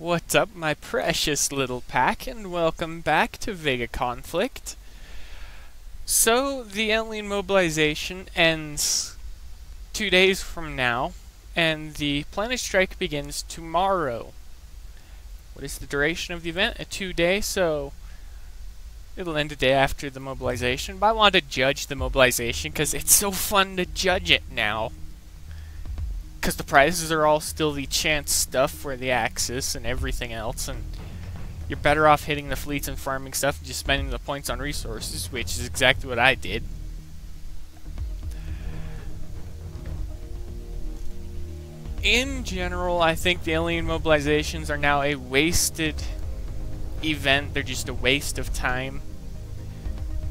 What's up, my precious little pack, and welcome back to VEGA Conflict. So, the alien mobilization ends 2 days from now, and the planet strike begins tomorrow. What is the duration of the event? A 2-day, so it'll end a day after the mobilization. But I want to judge the mobilization because it's so fun to judge it now. Because the prizes are all still the chance stuff for the Axis and everything else, and you're better off hitting the fleets and farming stuff and just spending the points on resources, which is exactly what I did. In general, I think the alien mobilizations are now a wasted event. They're just a waste of time.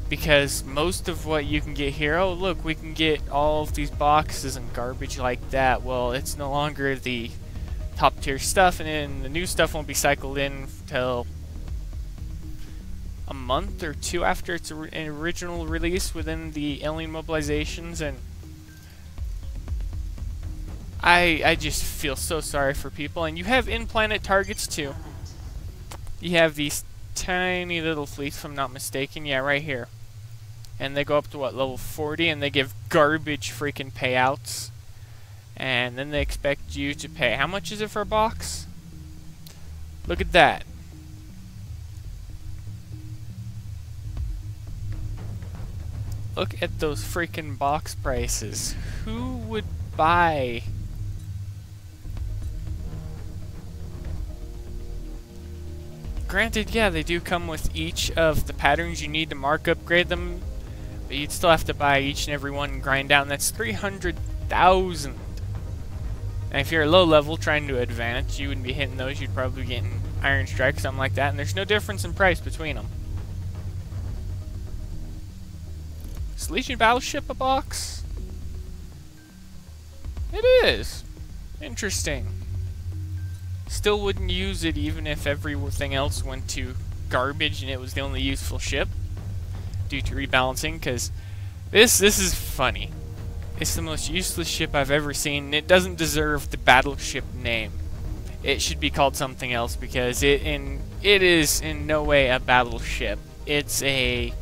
Because most of what you can get here, oh look, we can get all of these boxes and garbage like that. Well, it's no longer the top tier stuff, and then the new stuff won't be cycled in till a month or two after its original release within the alien mobilizations, and I just feel so sorry for people. And you have in-planet targets too. You have these tiny little fleets, if I'm not mistaken. Yeah, right here. And they go up to, what, level 40, and they give garbage freaking payouts. And then they expect you to pay. How much is it for a box? Look at that. Look at those freaking box prices. Who would buy? Granted, yeah, they do come with each of the patterns you need to mark upgrade them. But you'd still have to buy each and every one and grind down. That's 300,000. And if you're a low level trying to advance, you wouldn't be hitting those. You'd probably be getting Iron Strike, something like that. And there's no difference in price between them. Is Legion Battleship a box? It is. Interesting. Still wouldn't use it even if everything else went to garbage and it was the only useful ship. Due to rebalancing, because this is funny. It's the most useless ship I've ever seen, and it doesn't deserve the battleship name. It should be called something else, because it is in no way a battleship. It's a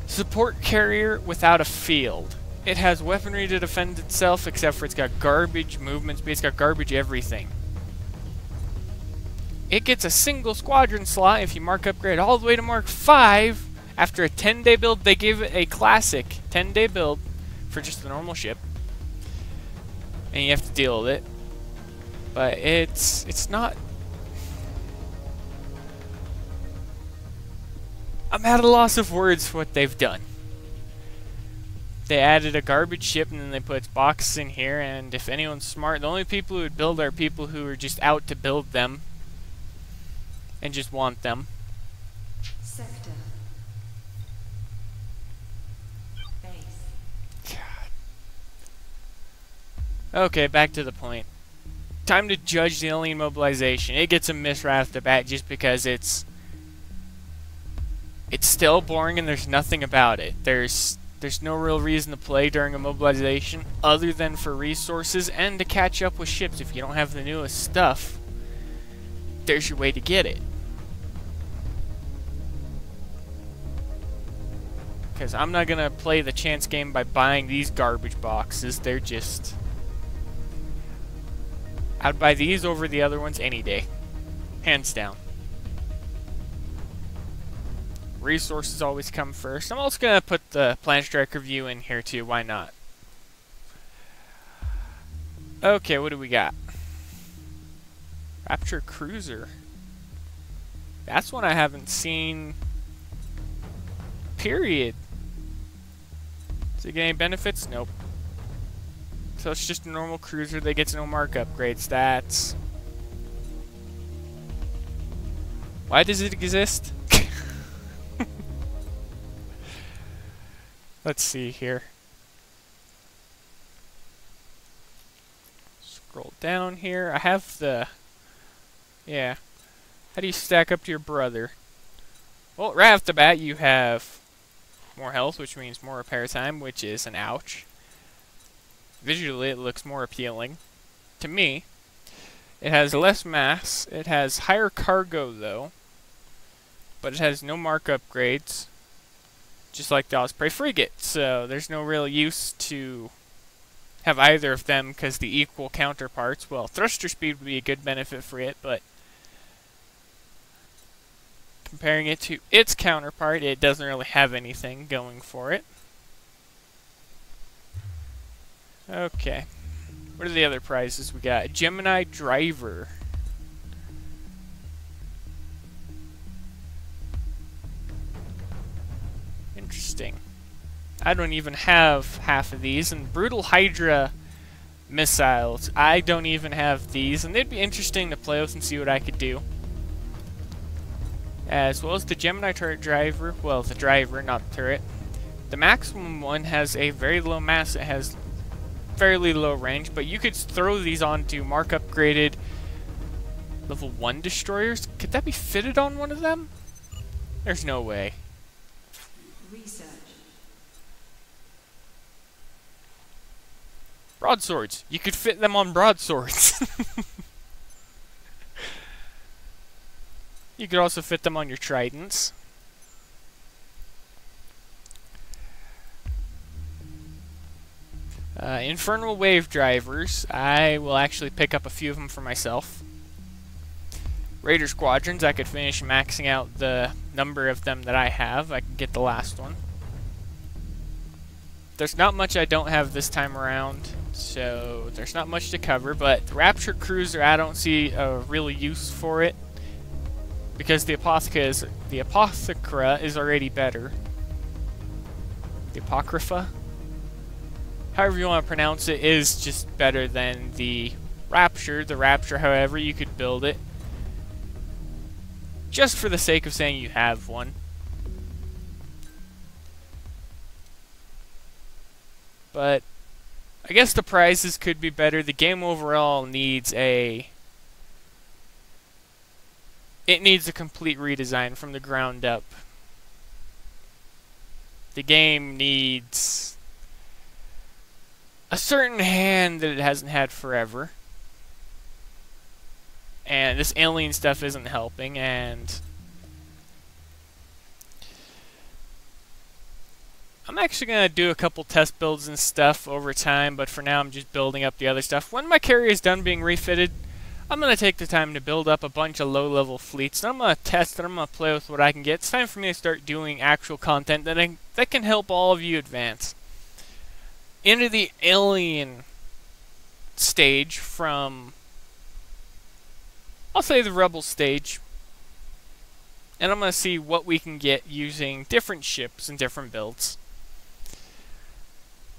support carrier without a field. It has weaponry to defend itself, except for it's got garbage movement speed, it's got garbage everything. It gets a single squadron slot if you mark upgrade all the way to Mark 5. After a 10-day build, they gave it a classic 10-day build for just the normal ship. And you have to deal with it. But it's not... I'm at a loss of words for what they've done. They added a garbage ship and then they put boxes in here, and if anyone's smart, the only people who would build are people who are just out to build them. And just want them. Sector. Okay, back to the point. Time to judge the alien mobilization. It gets a miss right off the bat just because it's still boring and there's nothing about it. There's no real reason to play during a mobilization other than for resources and to catch up with ships. If you don't have the newest stuff, there's your way to get it. Because I'm not gonna play the chance game by buying these garbage boxes. They're just... I'd buy these over the other ones any day. Hands down. Resources always come first. I'm also going to put the Planet Strike review in here too. Why not? Okay, what do we got? Rapture Cruiser. That's one I haven't seen. Period. Does it get any benefits? Nope. So it's just a normal cruiser that gets no mark upgrade stats. Why does it exist? Let's see here. Scroll down here. I have the... Yeah. How do you stack up to your brother? Well, right off the bat, you have more health, which means more repair time, which is an ouch. Visually, it looks more appealing to me. It has less mass. It has higher cargo, though. But it has no mark upgrades. Just like the Osprey frigate. So there's no real use to have either of them because the equal counterparts. Well, thruster speed would be a good benefit for it, but comparing it to its counterpart, it doesn't really have anything going for it. Okay. What are the other prizes we got? Gemini Driver. Interesting. I don't even have half of these. And Brutal Hydra missiles. I don't even have these. And they'd be interesting to play with and see what I could do. As well as the Gemini Turret Driver. Well, the driver, not the turret. The maximum one has a very low mass. It has fairly low range. But you could throw these onto mark upgraded level 1 destroyers. Could that be fitted on one of them? There's no way. Research. Broadswords. You could fit them on broadswords. You could also fit them on your tridents. Infernal Wave Drivers. I will actually pick up a few of them for myself. Raider Squadrons. I could finish maxing out the number of them that I have. I can get the last one. There's not much I don't have this time around, so there's not much to cover, but the Rapture Cruiser, I don't see a real use for it, because the Apothecra is already better. The Apocrypha? However you want to pronounce it, is just better than the Rapture. The Rapture, however, you could build it, just for the sake of saying you have one. But I guess the prizes could be better. The game overall needs a complete redesign from the ground up. The game needs a certain hand that it hasn't had forever. And this alien stuff isn't helping, and I'm actually going to do a couple test builds and stuff over time, but for now I'm just building up the other stuff. When my carrier is done being refitted, I'm going to take the time to build up a bunch of low-level fleets, and I'm going to test and I'm going to play with what I can get. It's time for me to start doing actual content that can help all of you advance into the alien stage from, I'll say, the Rebel stage. And I'm going to see what we can get using different ships and different builds.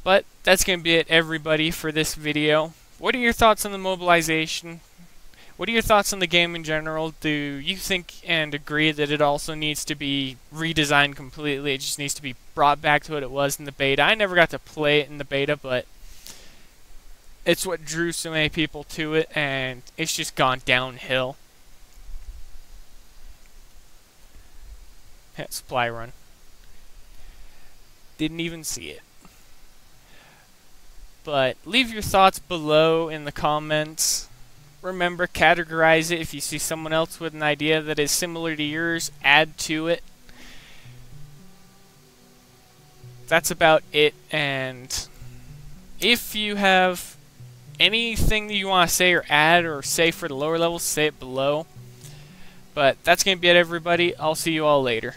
But that's going to be it, everybody, for this video. What are your thoughts on the Mobilization? What are your thoughts on the game in general? Do you think and agree that it also needs to be redesigned completely? It just needs to be brought back to what it was in the beta. I never got to play it in the beta, but it's what drew so many people to it, and it's just gone downhill. Supply run. Didn't even see it. But leave your thoughts below in the comments. Remember, categorize it. If you see someone else with an idea that is similar to yours, add to it. That's about it. And if you have anything that you want to say or add or say for the lower levels, say it below. But that's going to be it, everybody. I'll see you all later.